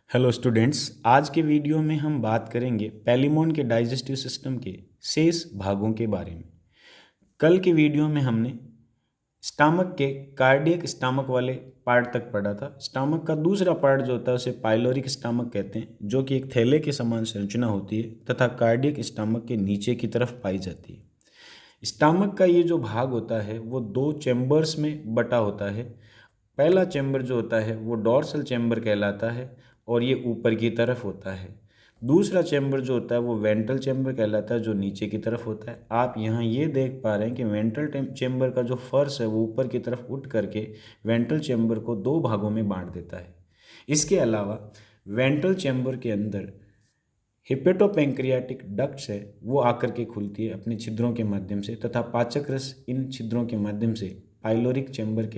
Hello students, आज के video में हम बात करेंगे पैलिमोन के डाइजेस्टिव सिस्टम के शेष भागों के बारे में। कल के वीडियो में हमने स्टमक के कार्डियक स्टमक वाले पार्ट तक पढ़ा था। स्टमक का दूसरा पार्ट जो होता है उसे पाइलोरिक स्टमक कहते हैं, जो कि एक थैले के समान संरचना होती है तथा कार्डियक स्टमक के नीचे की तरफ पाई जाती है। स्टमक का ये जो भाग होता है वो दो चैम्बर्स में बटा होता है। पहला चैम्बर जो होता है वो डॉर्सल चैम्बर कहलाता है और ये ऊपर की तरफ होता है। दूसरा चैम्बर जो होता है वो वेंट्रल चैम्बर कहलाता है, जो नीचे की तरफ होता है। आप यहाँ ये देख पा रहे हैं कि वेंट्रल चैम्बर का जो फर्श है वो ऊपर की तरफ उठ करके वेंट्रल चैम्बर को दो भागों में बांट देता है। इसके अलावा वेंट्रल चैम्बर के अंदर हिपेटोपेंक्रियाटिक डक्ट्स है वो आकर के खुलती है अपने छिद्रों के माध्यम से, तथा पाचक रस इन छिद्रों के माध्यम से पाइलोरिक स्टमक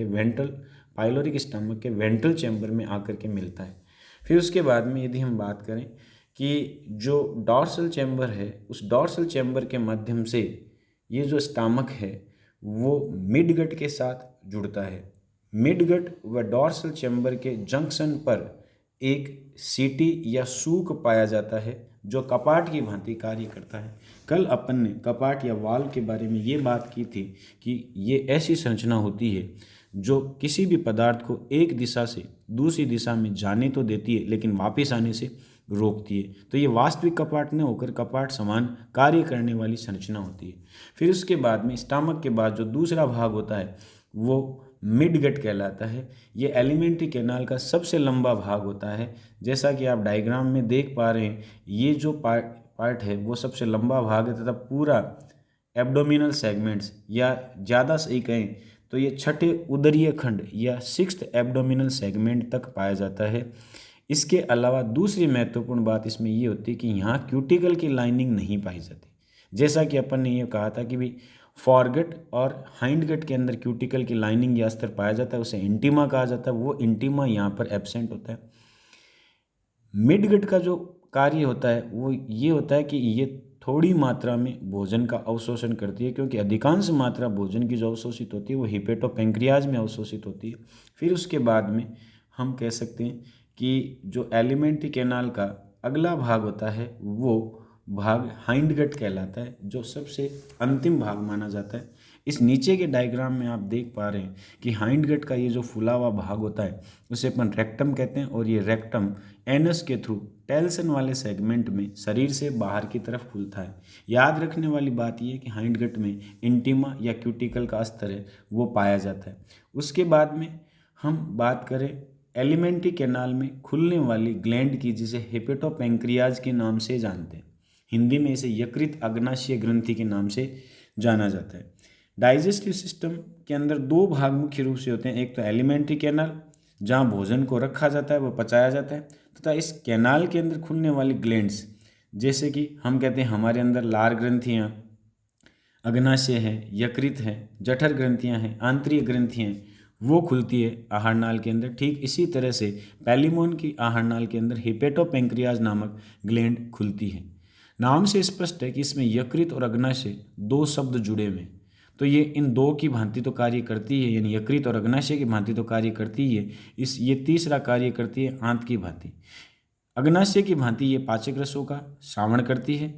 के वेंट्रल चैम्बर में आकर के मिलता है। फिर उसके बाद में यदि हम बात करें कि जो डॉर्सल चैम्बर है, उस डॉर्सल चैम्बर के माध्यम से ये जो स्टमक है वो मिडगट के साथ जुड़ता है। मिडगट व डॉर्सल चैम्बर के जंक्शन पर एक सीटी या सूक पाया जाता है जो कपाट की भांति कार्य करता है। कल अपन ने कपाट या वाल्व के बारे में ये बात की थी कि ये ऐसी संरचना होती है जो किसी भी पदार्थ को एक दिशा से दूसरी दिशा में जाने तो देती है लेकिन वापस आने से रोकती है। तो ये वास्तविक कपाट न होकर कपाट समान कार्य करने वाली संरचना होती है। फिर उसके बाद में स्टमक के बाद जो दूसरा भाग होता है वो मिडगट कहलाता है। ये एलिमेंट्री कैनाल का सबसे लंबा भाग होता है। जैसा कि आप डायग्राम में देख पा रहे हैं, ये जो पार्ट है वो सबसे लंबा भाग है तथा पूरा एब्डोमिनल सेगमेंट्स, या ज़्यादा सही कहें तो ये छठे उदरीय खंड या सिक्स्थ एब्डोमिनल सेगमेंट तक पाया जाता है। इसके अलावा दूसरी महत्वपूर्ण बात इसमें ये होती है कि यहाँ क्यूटिकल की लाइनिंग नहीं पाई जाती। जैसा कि अपन ने ये कहा था कि भी फॉरगट और हाइंडगट के अंदर क्यूटिकल की लाइनिंग या स्तर पाया जाता है, उसे इंटीमा कहा जाता है। वो इंटीमा यहाँ पर एब्सेंट होता है। मिडगट का जो कार्य होता है वो ये होता है कि ये थोड़ी मात्रा में भोजन का अवशोषण करती है, क्योंकि अधिकांश मात्रा भोजन की जो अवशोषित होती है वो हिपेटोपेंक्रियाज में अवशोषित होती है। फिर उसके बाद में हम कह सकते हैं कि जो एलिमेंट्री कैनाल का अगला भाग होता है वो भाग हाइंडगट कहलाता है, जो सबसे अंतिम भाग माना जाता है। इस नीचे के डायग्राम में आप देख पा रहे हैं कि हाइंडगट का ये जो फूला हुआ भाग होता है उसे अपन रेक्टम कहते हैं, और ये रेक्टम एनस के थ्रू टेल्सन वाले सेगमेंट में शरीर से बाहर की तरफ खुलता है। याद रखने वाली बात यह है कि हाइंडगट में इंटीमा या क्यूटिकल का स्तर है वो पाया जाता है। उसके बाद में हम बात करें एलिमेंट्री कैनाल में खुलने वाली ग्लैंड की, जिसे हिपेटोपेंक्रियाज के नाम से जानते हैं। हिंदी में इसे यकृत अग्नाशय ग्रंथि के नाम से जाना जाता है। डाइजेस्टिव सिस्टम के अंदर दो भाग मुख्य रूप से होते हैं। एक तो एलिमेंट्री कैनाल, जहाँ भोजन को रखा जाता है व पचाया जाता है, तथा इस कैनाल के अंदर खुलने वाली ग्लैंड्स, जैसे कि हम कहते हैं हमारे अंदर लार ग्रंथियाँ, अग्नाशय है, यकृत है, जठर ग्रंथियाँ हैं, आंतरीय ग्रंथियाँ हैं, वो खुलती है आहार नाल के अंदर। ठीक इसी तरह से पैलिमोन की आहार नाल के अंदर हिपेटोपेंक्रियाज नामक ग्लैंड खुलती है। नाम से स्पष्ट है कि इसमें यकृत और अग्नाशय दो शब्द जुड़े हुए हैं, तो ये इन दो की भांति तो कार्य करती है, यानी यकृत और अग्नाशय की भांति तो कार्य करती है। ये तीसरा कार्य करती है आंत की भांति। अग्नाशय की भांति ये पाचक रसों का श्रावण करती है,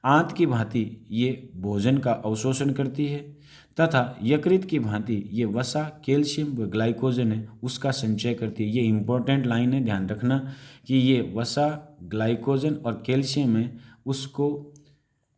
आंत की भांति ये भोजन का अवशोषण करती है, तथा यकृत की भांति ये वसा, कैल्शियम व ग्लाइकोजन है उसका संचय करती है। ये इंपॉर्टेंट लाइन है, ध्यान रखना कि ये वसा, ग्लाइकोजन और कैल्शियम है उसको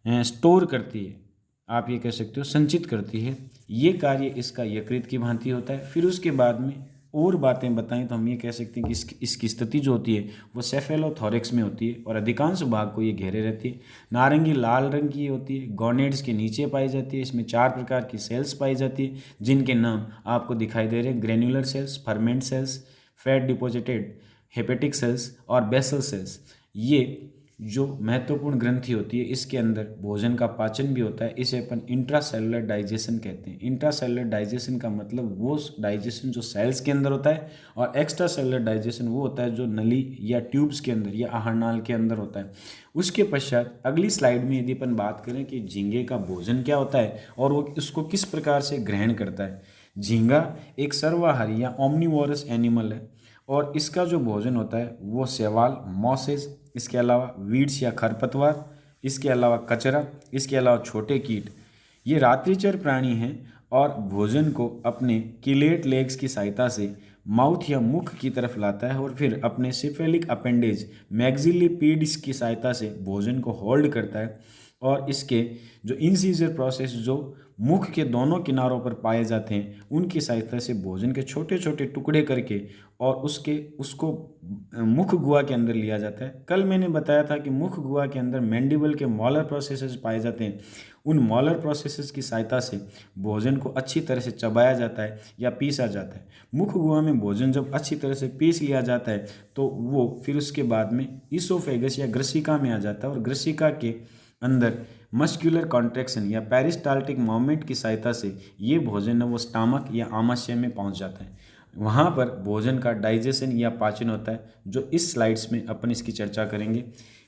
स्टोर करती है, आप ये कह सकते हो संचित करती है। ये कार्य इसका यकृत की भांति होता है। फिर उसके बाद में और बातें बताएं तो हम ये कह सकते हैं कि इसकी स्थिति जो होती है वो सेफेलोथोरेक्स में होती है और अधिकांश भाग को ये घेरे रहती है। नारंगी लाल रंग की होती है, गोनेड्स के नीचे पाई जाती है। इसमें 4 प्रकार की सेल्स पाई जाती है जिनके नाम आपको दिखाई दे रहे हैं: granular cells, ferment cells, fat deposited hepatic cells और बेसल सेल्स। ये जो महत्वपूर्ण ग्रंथि होती है इसके अंदर भोजन का पाचन भी होता है। इसे अपन इंट्रासेलुलर डाइजेशन कहते हैं। इंट्रासेलुलर डाइजेशन का मतलब वो डाइजेशन जो सेल्स के अंदर होता है, और एक्स्ट्रा सेलुलर डाइजेशन वो होता है जो नली या ट्यूब्स के अंदर या आहार नाल के अंदर होता है। उसके पश्चात अगली स्लाइड में यदि अपन बात करें कि झींगे का भोजन क्या होता है और वो उसको किस प्रकार से ग्रहण करता है। झींगा एक सर्वाहारी या ओमनिवोरस एनिमल है और इसका जो भोजन होता है वो शैवाल, मॉसेस, इसके अलावा वीड्स या खरपतवार, इसके अलावा कचरा, इसके अलावा छोटे कीट, ये रात्रिचर प्राणी हैं और भोजन को अपने किलेट लेग्स की सहायता से माउथ या मुख की तरफ लाता है और फिर अपने सिफेलिक अपेंडेज मैक्सिलिपीड्स की सहायता से भोजन को होल्ड करता है। और इसके जो इंसीजर प्रोसेस जो मुख के दोनों किनारों पर पाए जाते हैं उनकी सहायता से भोजन के छोटे छोटे टुकड़े करके और उसको मुख गुहा के अंदर लिया जाता है। कल मैंने बताया था कि मुख गुहा के अंदर मैंडिबल के मॉलर प्रोसेसेस पाए जाते हैं। उन मॉलर प्रोसेसेस की सहायता से भोजन को अच्छी तरह से चबाया जाता है या पीसा जाता है। मुख गुहा में भोजन जब अच्छी तरह से पीस लिया जाता है तो वो फिर उसके बाद में ईसोफेगस या ग्रसिका में आ जाता है और ग्रसिका के अंदर मस्कुलर कॉन्ट्रैक्शन या पेरिस्टाल्टिक मूवमेंट की सहायता से ये भोजन है वो स्टमक या आमाशय में पहुंच जाता है। वहाँ पर भोजन का डाइजेशन या पाचन होता है, जो इस स्लाइड्स में अपन इसकी चर्चा करेंगे।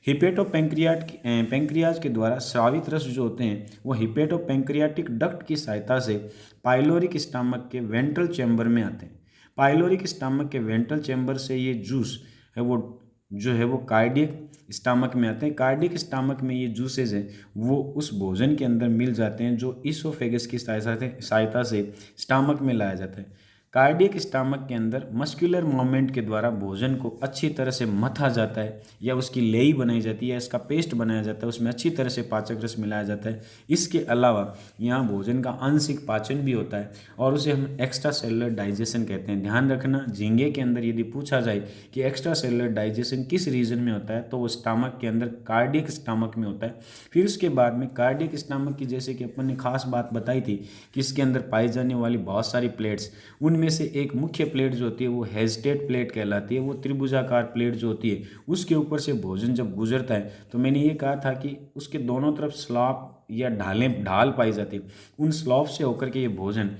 पेंक्रियाज के द्वारा स्रावित रस जो होते हैं वो हिपेटोपेंक्रियाटिक डक्ट की सहायता से पाइलोरिक स्टमक के वेंट्रल चैम्बर में आते हैं। पाइलोरिक स्टमक के वेंट्रल चैम्बर से ये जूस है वो कार्डियक स्टमक में आते हैं। कार्डियक स्टमक में ये जूसेज है वो उस भोजन के अंदर मिल जाते हैं जो ईसोफेगस की सहायता से स्टमक में लाया जाता है। कार्डियक स्टमक के अंदर मस्कुलर मूवमेंट के द्वारा भोजन को अच्छी तरह से मथा जाता है या उसकी लेई बनाई जाती है या इसका पेस्ट बनाया जाता है, उसमें अच्छी तरह से पाचक रस मिलाया जाता है। इसके अलावा यहाँ भोजन का आंशिक पाचन भी होता है और उसे हम एक्स्ट्रा सेलुलर डाइजेशन कहते हैं। ध्यान रखना, झींगे के अंदर यदि पूछा जाए कि एक्स्ट्रा सेलुलर डाइजेशन किस रीजन में होता है तो वो स्टमक के अंदर कार्डियक स्टमक में होता है। फिर उसके बाद में कार्डियक स्टमक की जैसे कि अपन ने खास बात बताई थी कि इसके अंदर पाई जाने वाली बहुत सारी प्लेट्स, उनमें से एक मुख्य प्लेट जो होती है वो हेस्टेट प्लेट कहलाती है। वो त्रिभुजाकार प्लेट जो होती है उसके ऊपर से भोजन जब गुजरता है तो मैंने ये कहा था कि उसके दोनों तरफ स्लॉप या ढाल पाई जाती है। उन स्लॉप से होकर के ये भोजन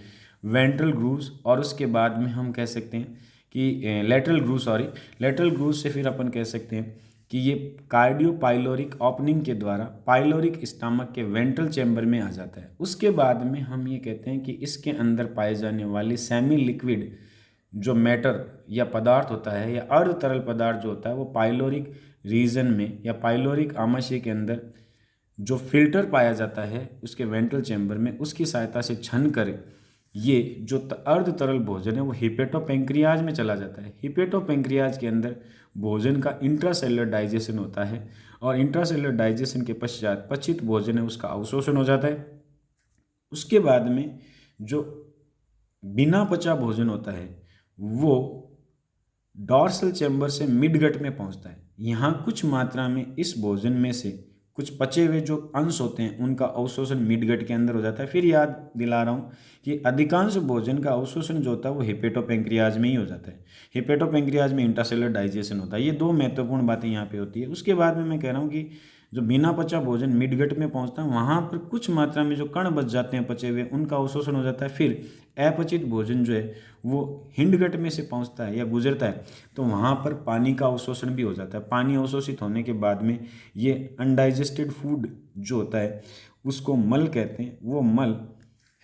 वेंट्रल ग्रूव्स और उसके बाद में हम कह सकते हैं कि लेटरल ग्रूव्स से फिर अपन कह सकते हैं कि ये कार्डियो पाइलोरिक ओपनिंग के द्वारा पाइलोरिक स्टमक के वेंट्रल चैम्बर में आ जाता है। उसके बाद में हम ये कहते हैं कि इसके अंदर पाए जाने वाली सेमी लिक्विड जो मैटर या पदार्थ होता है या अर्ध तरल पदार्थ जो होता है वो पाइलोरिक रीजन में या पाइलोरिक आमाशय के अंदर जो फिल्टर पाया जाता है उसके वेंट्रल चैम्बर में, उसकी सहायता से छन कर ये जो अर्ध तरल भोजन है वो हिपेटोपेंक्रियाज में चला जाता है। हिपेटोपेंक्रियाज के अंदर भोजन का इंट्रासेलुलर डाइजेशन होता है और इंट्रासेलुलर डाइजेशन के पश्चात पचित भोजन है उसका अवशोषण हो जाता है। उसके बाद में जो बिना पचा भोजन होता है वो डॉर्सल चैम्बर से मिडगट में पहुंचता है। यहाँ कुछ मात्रा में इस भोजन में से कुछ पचे हुए जो अंश होते हैं उनका अवशोषण मिडगट के अंदर हो जाता है। फिर याद दिला रहा हूँ कि अधिकांश भोजन का अवशोषण जो होता है वो हिपेटोपेंक्रियाज में ही हो जाता है। हिपेटोपेंक्रियाज में इंट्रासेलुलर डाइजेशन होता है। ये दो महत्वपूर्ण बातें यहाँ पे होती है। उसके बाद में मैं कह रहा हूँ कि जो बिना पचा भोजन मिडगट में पहुँचता है वहाँ पर कुछ मात्रा में जो कण बच जाते हैं पचे हुए उनका अवशोषण हो जाता है। फिर अपचित भोजन जो है वो हिंडगट में से पहुँचता है या गुजरता है तो वहाँ पर पानी का अवशोषण भी हो जाता है। पानी अवशोषित होने के बाद में ये अनडाइजेस्टेड फूड जो होता है उसको मल कहते हैं। वो मल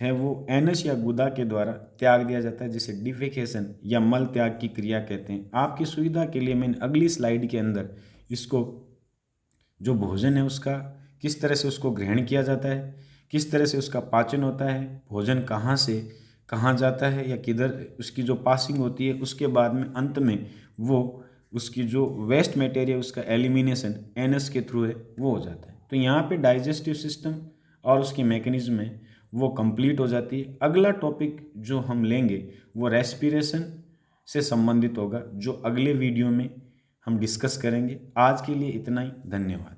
है वो एनस या गुदा के द्वारा त्याग दिया जाता है जिसे डिफेकेशन या मल त्याग की क्रिया कहते हैं। आपकी सुविधा के लिए मैंने अगली स्लाइड के अंदर इसको जो भोजन है उसका किस तरह से उसको ग्रहण किया जाता है, किस तरह से उसका पाचन होता है, भोजन कहाँ से कहाँ जाता है या किधर उसकी जो पासिंग होती है, उसके बाद में अंत में वो उसकी जो वेस्ट मटेरियल उसका एलिमिनेशन एनस के थ्रू है वो हो जाता है। तो यहाँ पे डाइजेस्टिव सिस्टम और उसकी मैकेनिज्म है वो कंप्लीट हो जाती है। अगला टॉपिक जो हम लेंगे वो रेस्पिरेशन से संबंधित होगा जो अगले वीडियो में हम डिस्कस करेंगे। आज के लिए इतना ही, धन्यवाद।